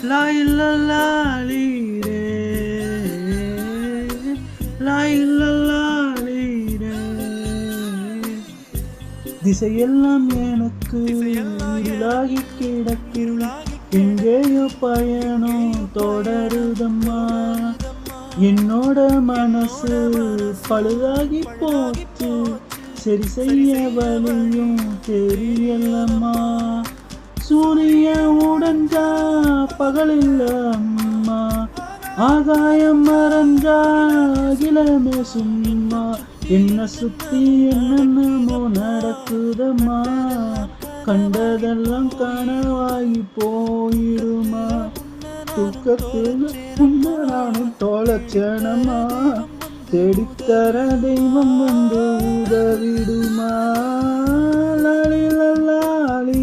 லாயில்லி ரே, லாயில்லி ரே. திசையெல்லாம் எனக்கு இருளாகி கிடக்கில், எங்கேயோ பயணம் தொடருதம்மா. என்னோட மனசு பழுதாகி போச்சு, சரி செய்ய வழியும் தெரியலம்மா. சூரியன் உடஞ்சா பகலில்ல அம்மா, ஆகாயம் மறைஞ்சா அகிலமே சும்மா. என்ன சுத்தி என்னென்னமோ நடக்குதம்மா, கண்டதெல்லாம் கனவாகி போயிடுமா. தூக்கத்தில் நானும் தோழச்சனமா, தேடித்தர தெய்வம் வந்து உதவிடுமா. லாலி லாலி